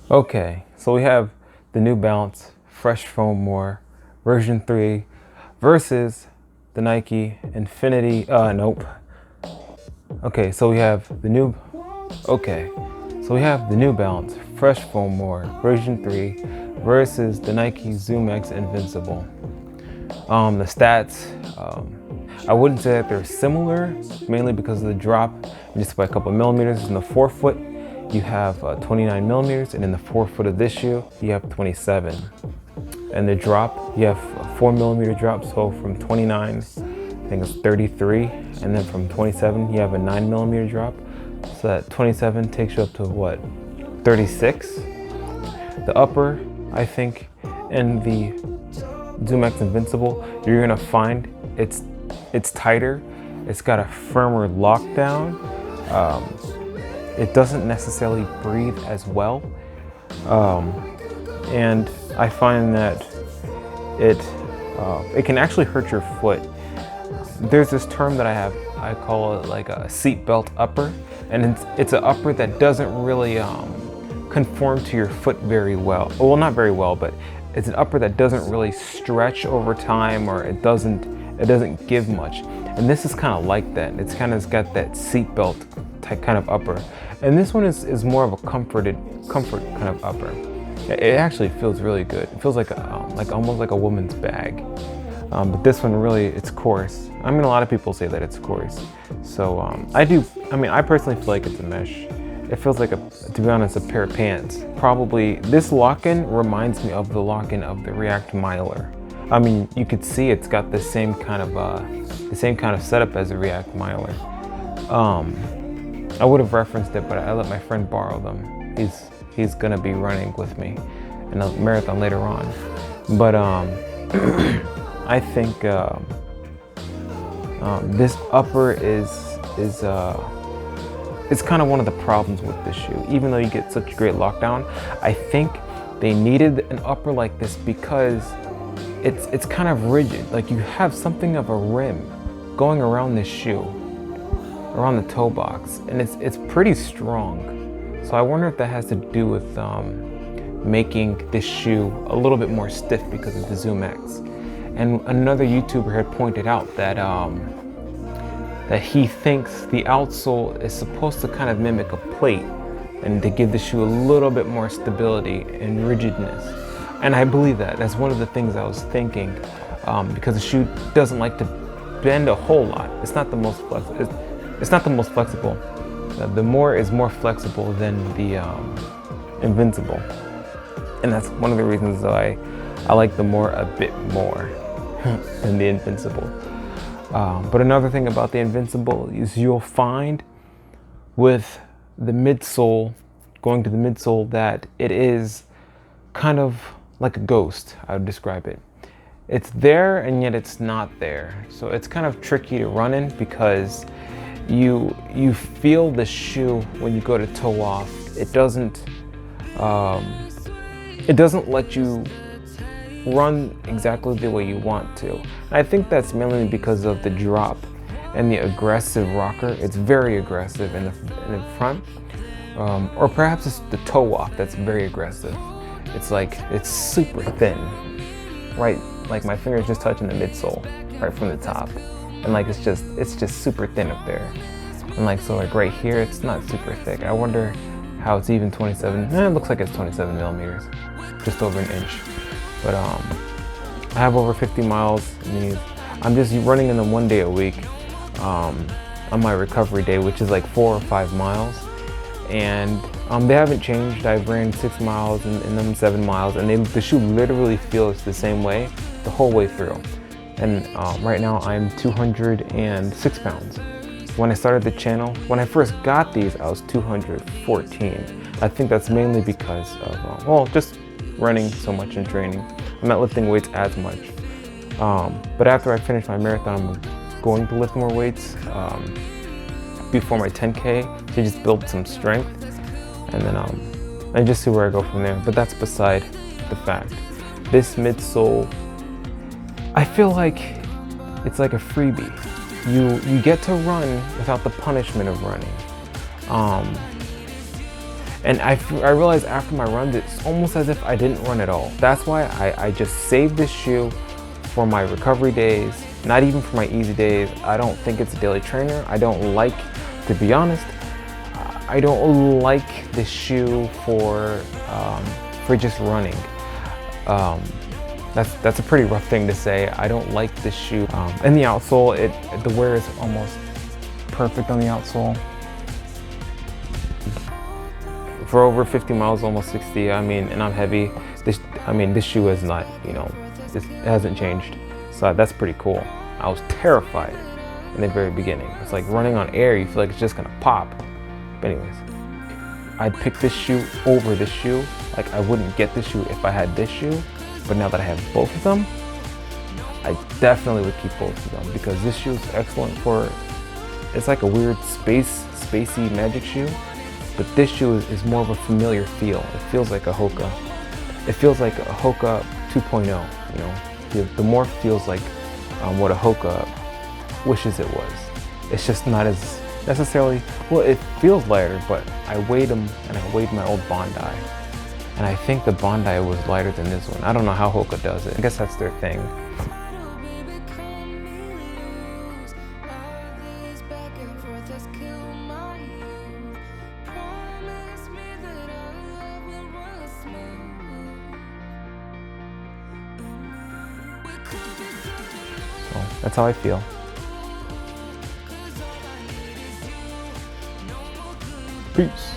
Okay, so we have the New Balance Fresh Foam More version 3 versus the Nike Infinity, nope. Okay, so we have the new, okay, so we have the New Balance Fresh Foam More version 3 versus the Nike ZoomX Invincible. The stats, I wouldn't say that they're similar, mainly because of the drop, just by a couple millimeters. In the forefoot, you have 29 millimeters, and in the forefoot of this shoe, you have 27. And the drop, you have a 4 millimeter drop, so from 29, I think it's 33, and then from 27, you have a 9 millimeter drop. So that 27 takes you up to what, 36? The upper, I think, in the ZoomX Invincible, you're gonna find it's tighter. It's got a firmer lockdown. It doesn't necessarily breathe as well, and I find that it can actually hurt your foot. There's this term that I call it like a seatbelt upper, and it's an upper that doesn't really conform to your foot very well. Well, not very well, but it's an upper that doesn't really stretch over time, or it doesn't give much. And this is kind of like that. It's kind of got that seatbelt type kind of upper. And this one is more of a comfort kind of upper. It actually feels really good. It feels like almost like a woman's bag. But this one really, it's coarse. I mean, a lot of people say that it's coarse. So I personally feel like it's a mesh. It feels like, to be honest, a pair of pants. Probably, this lock-in reminds me of the lock-in of the React Miler. I mean, you could see it's got the same kind of setup as the React Miler. I would have referenced it, but I let my friend borrow them. He's gonna be running with me in a marathon later on. But I think this upper is it's kind of one of the problems with this shoe. Even though you get such great lockdown, I think they needed an upper like this because it's kind of rigid. Like, you have something of a rim going around this shoe, around the toe box, and it's pretty strong. So I wonder if that has to do with making this shoe a little bit more stiff because of the ZoomX. And another YouTuber had pointed out that that he thinks the outsole is supposed to kind of mimic a plate and to give the shoe a little bit more stability and rigidness. And I believe that. That's one of the things I was thinking, because the shoe doesn't like to bend a whole lot. It's not the most flexible. It's not the most flexible. The More is more flexible than the Invincible, and that's one of the reasons why I like the More a bit more than the Invincible. But another thing about the Invincible is you'll find with the midsole, going to the midsole, that it is kind of like a ghost, I would describe it. It's there and yet it's not there. So it's kind of tricky to run in because you feel the shoe when you go to toe off. It doesn't let you run exactly the way you want to. And I think that's mainly because of the drop and the aggressive rocker. It's very aggressive in the front, or perhaps it's the toe off that's very aggressive. It's super thin, right? Like my finger's just touching the midsole, right from the top, and like it's just super thin up there. And so right here, it's not super thick. I wonder how it's even 27. It looks like it's 27 millimeters, just over an inch. But I have over 50 miles in these. I'm just running in them 1 day a week on my recovery day, which is like 4 or 5 miles. And they haven't changed. I've ran 6 miles and then 7 miles, and the shoe literally feels the same way the whole way through. And right now I'm 206 pounds. When I started the channel, when I first got these, I was 214. I think that's mainly because of, just running so much and training. I'm not lifting weights as much. But after I finish my marathon, I'm going to lift more weights before my 10K to just build some strength. And then I just see where I go from there. But that's beside the fact. This midsole, I feel like it's like a freebie. You get to run without the punishment of running. And I realized after my runs, it's almost as if I didn't run at all. That's why I just saved this shoe for my recovery days, not even for my easy days. I don't think it's a daily trainer. I don't like, to be honest, I don't like this shoe for just running. That's a pretty rough thing to say. I don't like this shoe. And the outsole, the wear is almost perfect on the outsole. For over 50 miles, almost 60, I mean, and I'm heavy, this shoe is not, it hasn't changed. So that's pretty cool. I was terrified in the very beginning. It's like running on air, you feel like it's just gonna pop. But anyways, I'd pick this shoe over this shoe. Like I wouldn't get this shoe if I had this shoe, but now that I have both of them, I definitely would keep both of them because this shoe is excellent for, it's like a weird spacey magic shoe. But this shoe is more of a familiar feel. It feels like a Hoka. It feels like a Hoka 2.0, The morph feels like what a Hoka wishes it was. It's just not as necessarily, well, it feels lighter, but I weighed them and I weighed my old Bondi. And I think the Bondi was lighter than this one. I don't know how Hoka does it. I guess that's their thing. So that's how I feel. Peace.